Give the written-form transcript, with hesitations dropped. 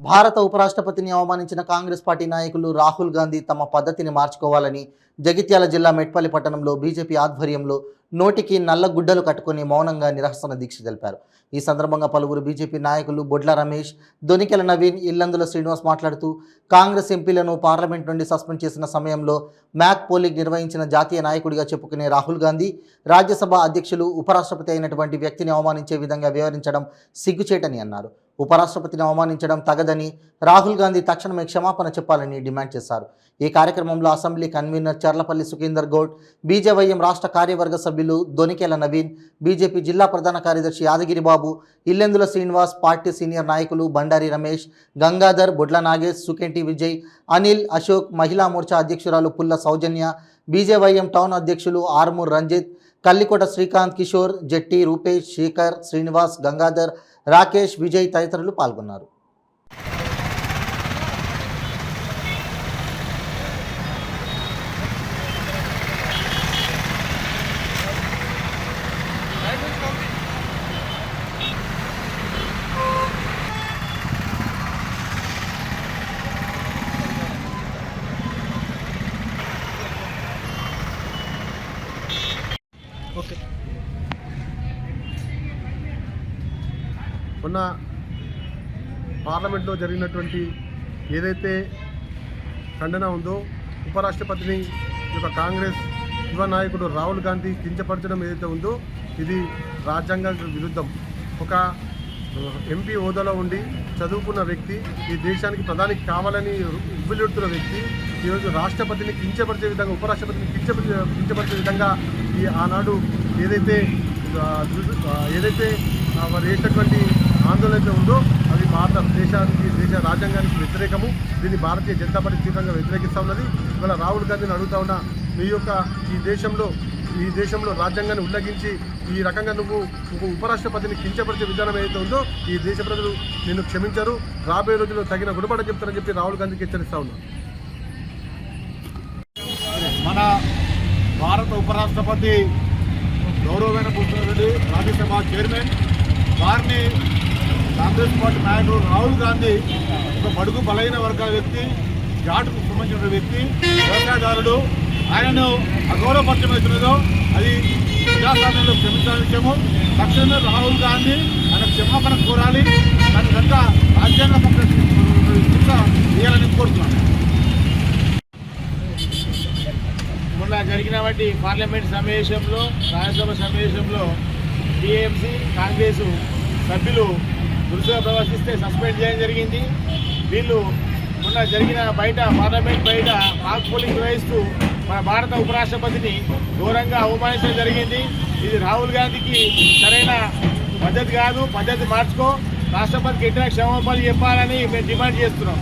భారత ఉపరాష్ట్రపతిని అవమానించిన కాంగ్రెస్ పార్టీ నాయకులు రాహుల్ గాంధీ తమ పద్ధతిని మార్చుకోవాలని జగిత్యాల జిల్లా మెట్పల్లి పట్టణంలో బీజేపీ ఆధ్వర్యంలో నోటికి నల్ల గుడ్డలు కట్టుకుని మౌనంగా నిరసన దీక్ష తెలిపారు. ఈ సందర్భంగా పలువురు బీజేపీ నాయకులు బొడ్ల రమేష్, దొనికెల నవీన్, ఇల్లందుల శ్రీనివాస్ మాట్లాడుతూ కాంగ్రెస్ ఎంపీలను పార్లమెంట్ నుండి సస్పెండ్ చేసిన సమయంలో మ్యాక్ పోలింగ్ నిర్వహించిన జాతీయ నాయకుడిగా చెప్పుకునే రాహుల్ గాంధీ రాజ్యసభ అధ్యక్షులు ఉపరాష్ట్రపతి అయినటువంటి వ్యక్తిని అవమానించే విధంగా వ్యవహరించడం సిగ్గుచేటని అన్నారు. ఉపరాష్ట్రపతిని అవమానించడం తగదని రాహుల్ గాంధీ తక్షణమే క్షమాపణ చెప్పాలని డిమాండ్ చేశారు. ఈ కార్యక్రమంలో assembly convener Charlapalli Sukhender Goud, BJYM రాష్ట్ర కార్యవర్గ సభ్యులు దొనికెల నవీన్, బీజేపీ జిల్లా ప్రధాన కార్యదర్శి యాదగిరి బాబు, ఇల్లెందుల శ్రీనివాస్, పార్టీ సీనియర్ నాయకులు బండారి రమేష్, గంగాధర్, బొడ్ల నాగేష్, సుకెంటి విజయ్, అనిల్, అశోక్, మహిళా మోర్చా అధ్యక్షురాలు పుల్ల సౌజన్య, బీజేవైఎం టౌన్ అధ్యక్షులు ఆర్మూర్ రంజిత్, కల్లికోట శ్రీకాంత్, కిషోర్, జెట్టి, రూపేష్, శేఖర్, శ్రీనివాస్, గంగాధర్, రాకేష్, విజయ్ తదితరులు పాల్గొన్నారు. మొన్న పార్లమెంట్లో జరిగినటువంటి ఏదైతే ఖండన ఉందో, ఉపరాష్ట్రపతిని యొక్క కాంగ్రెస్ యువ నాయకుడు రాహుల్ గాంధీ కించపరచడం ఏదైతే ఉందో ఇది రాజ్యాంగ విరుద్ధం. ఒక ఎంపీ హోదాలో ఉండి చదువుకున్న వ్యక్తి, ఈ దేశానికి ప్రధానికి కావాలని ఉవ్విళ్లెడుతున్న వ్యక్తి ఈరోజు రాష్ట్రపతిని కించపరిచే విధంగా, ఉపరాష్ట్రపతిని కించపరిచే విధంగా ఈ ఆనాడు ఏదైతే వారు చేసినటువంటి ఆందోళన అయితే ఉందో అది దేశ రాజ్యాంగానికి వ్యతిరేకము. దీన్ని భారతీయ జనతా పార్టీ తీవ్రంగా వ్యతిరేకిస్తూ ఉన్నది. ఇవాళ రాహుల్ గాంధీని అడుగుతా ఉన్నా, మీ యొక్క ఈ దేశంలో రాజ్యాంగాన్ని ఉల్లంఘించి ఈ రకంగా నువ్వు ఉపరాష్ట్రపతిని కించపరిచే విధానం ఏదైతే ఉందో ఈ దేశ ప్రజలు నిన్ను క్షమించరు, రాబోయే రోజుల్లో తగిన గుణపాఠం చెప్తారని చెప్పి రాహుల్ గాంధీకి హెచ్చరిస్తూ ఉన్నారు. మన భారత ఉపరాష్ట్రపతి గౌరవమైన కూర్చున్నటువంటి రాజ్యసభ చైర్మన్ వారిని కాంగ్రెస్ పార్టీ నాయకుడు రాహుల్ గాంధీ ఒక బడుగు బలైన వర్గాల వ్యక్తి, జాటుకు సంబంధించిన వ్యక్తి, వ్యవసాయదారుడు, ఆయనను అగౌరవపరచమవుతున్నదో అది ప్రజాస్వామ్యంలో క్షమించాలని విషయము. తక్షణమే రాహుల్ గాంధీ ఆయన క్షమాపణ కోరాలి, దాని కనుక రాజ్యాంగ శిక్ష ఇవ్వాలని కోరుతున్నాను. మొన్న జరిగినటువంటి పార్లమెంట్ సమావేశంలో, రాజ్యసభ సమావేశంలో టీఎంసీ కాంగ్రెసు సభ్యులు దురుసుగా ప్రవర్తిస్తే సస్పెండ్ చేయడం జరిగింది. వీళ్ళు మొన్న జరిగిన పార్లమెంట్ బయట మాక్ పోలింగ్ నిర్వహిస్తూ మన భారత ఉపరాష్ట్రపతిని ఘోరంగా అవమానించడం జరిగింది. ఇది రాహుల్ గాంధీకి సరైన పద్ధతి కాదు, పద్ధతి మార్చుకో, రాష్ట్రపతికి ఎట్లా క్షమాపణలు చెప్పాలని మేము డిమాండ్ చేస్తున్నాం.